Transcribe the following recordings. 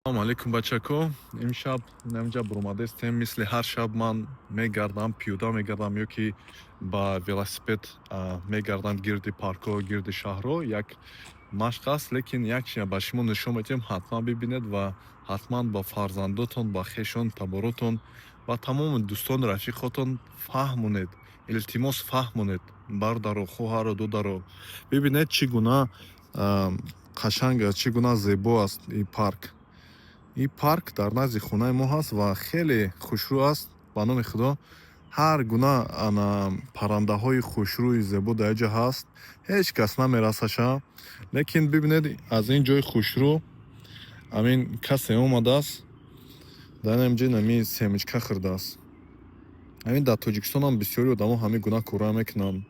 Салом алейкум, бачако. Имшаб намҷа бурмадестем. Мисли ҳар шаб ман мегардам, пиёда мегардам ё ки ба велосипед мегардам гирди паркҳо, гирди шаҳрҳо. Як машқ аст, лекин як чиз ба шумо нишон медиҳем, ҳатман бибинед ва ҳатман ба фарзандотон, ба хешон, таборотон ва тамоми дӯстони рафиқотон фаҳмонед, илтимос фаҳмонед. Бардаро, хоҳаро, додаро, бибинед чӣ гуна қашанг аст, чӣ гуна зебо аст ин парк. ин парк дар назди хонаи мо ҳаст ва хеле хушрӯ аст. Ба номи худо, ҳар гуна паррандаҳои хушрӯи зебо дар инҷа ҳаст. Ҳеҷ кас намерасаша. Лекин бибинед, аз ин ҷои хушрӯ амин касе омадааст, дар инҷа нами семечка хӯрдааст. Амин дар Тоҷикистон бисёри одамо ҳамин гуна кора мекунанд.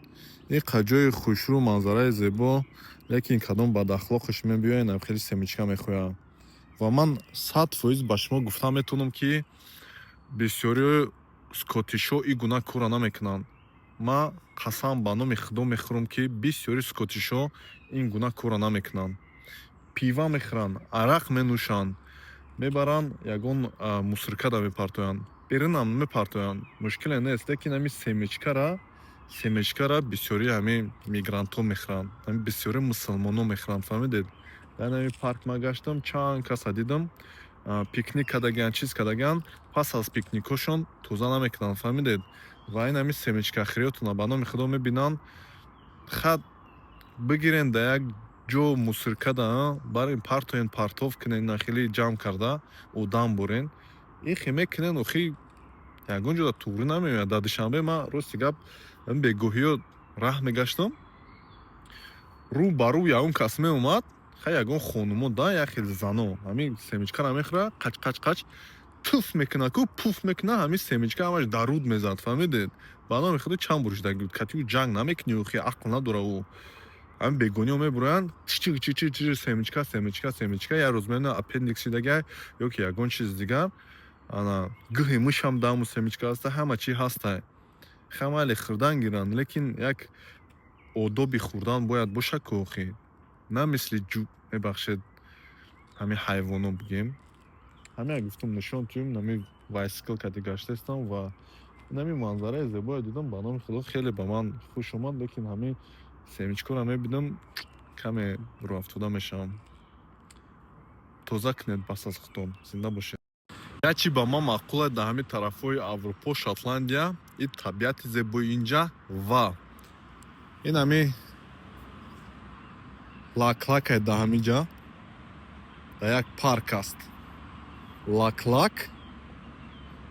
ин қаҷои хушрӯ, манзараи зебо, лекин кадом бадахлоқиш мебиёянд, хеле семечка мехӯянд. ва ман 100% ба шумо гуфта метавонам ки бисёри скотишо ин гуна кора намекунанд. ман қасам ба номи худо мехӯрам ки бисёри скотишо ин гуна кора намекунанд. пива мехӯранд, арақ менӯшанд, мебаранд ягон мусоркада мепартоянд, берунам мепартоянд, мушкиле нест. Лекин ҳамин семечкара бисёри ҳамин мигрантҳо мехӯранд, ҳамин бисёри мусулмонҳо мехӯранд. фаҳмидед? дар ҳамин парк ман гаштам, чанд каса дидам пикник кардагиянд, чиз кардагиянд, пас аз пикникҳошон тӯза намекунанд. фаҳмидед? ва ин ҳамин семечкахӯриётона ба номи худо мебинанд. хат бигирен дар як ҷо мусоркада, барин партоен, партов кунен, хеле ҷамъ карда одам бурен. ихе мекунен, охи ягон ҷода туғрӣ намеояд. дар душанбе ман рости гап бегоҳиё раҳ мегаштам, рӯ ба рӯ ягон кас меомад, ягон хонумо да, як хел зано ҳамин семечкара мехӯрад, қач қач қач туф мекунад, ку пуф мекунад, ҳамин семечка ҳамаш дар руд мезад. фаҳмидед? ба номи худо чанд буршидаги катиу ҷанг намекунӣ, охи ақл надора ӯ. ҳамин бегониҳо мебуранд, чичи семечка, семечка, семечка. як рӯз мебинад аппендикси дагар ё ки ягон чиз дигар, ана гӯҳи мушам дар ҳамун семечка аста, ҳама чи ҳаста. хамале хӯрдан гиранд, лекин як одоби хӯрдан бояд боша ку охи. На мисли мебахшед ҳамин ҳайвонот бигем. ҳамин гуфтум нишон тӯем, нами вайсикл гаштастам ва нами манзараи зебое дидам. ба номи худо хеле ба ман хуш омад, лекин ҳамин семечкаро мебинам, каме рӯафтода мешавам. тоза кунед бас аз худтон, зинда бошед. як чи ба ман маъқул аст дар ҳамин тарафҳои Аврупо, Шотландия, ин табиати зебои инҷа ва ин ҳамин лаклакай дар ҳамин ҷа, дар як парк аст. лаклак,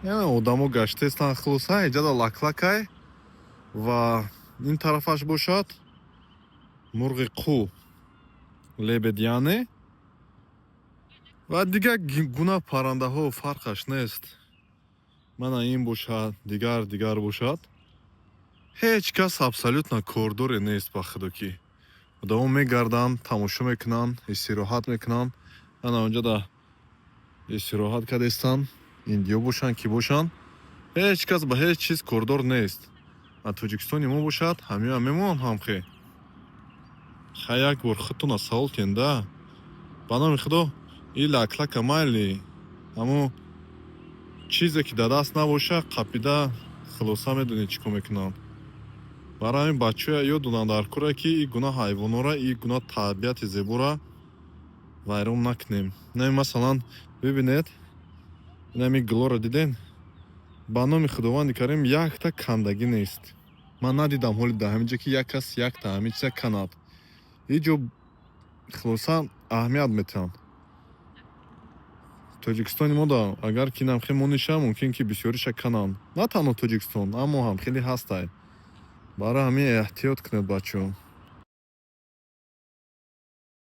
яъне одамо гаштаестанд, хулоса инҷа дар лаклакай ва ин тарафаш бошад мурғи қу, лебедяне ва дигар гуна паррандаҳо, фарқаш нест. мана ин бошад, дигар бошад. ҳеҷ кас абсолютно кордоре нест ба худо ки. одамо мегарданд, тамошо мекунанд, истироҳат мекунанд. ана онҷа да истироҳат кардастанд, индиё бошанд, ки бошанд. ҳеҷ кас ба ҳеҷ чиз кордор нест. ва Тоҷикистони мо бошад, ҳамиам мемонанд ҳамхе. як бор худтон аз савол тенда. ба номи худо, ин лаклака майли, аммо чизе ки дар даст набоша, қапида хулоса медонед чӣ кор мекунанд. барои ҳамин бачаҳоя ёдонанд дар кора ки ин гуна ҳайвонора, ин гуна табиати зебора вайрон накунем. нами масалан бибинед, нами гулоро дидем, ба номи худованди карим якта кандагӣ нест. ман надидам ҳоли дар ҳамин ҷо ки як кас якта ҳамин чиза канад. ин ҷо хулоса аҳамият метиҳанд. Тоҷикистони мо да агар ки намхе мониша, мумкин ки бисёриша кананд. На танҳо Тоҷикистон, аммо ҳам хеле ҳастай. барои ҳамин эҳтиёт кунед бачаҳо.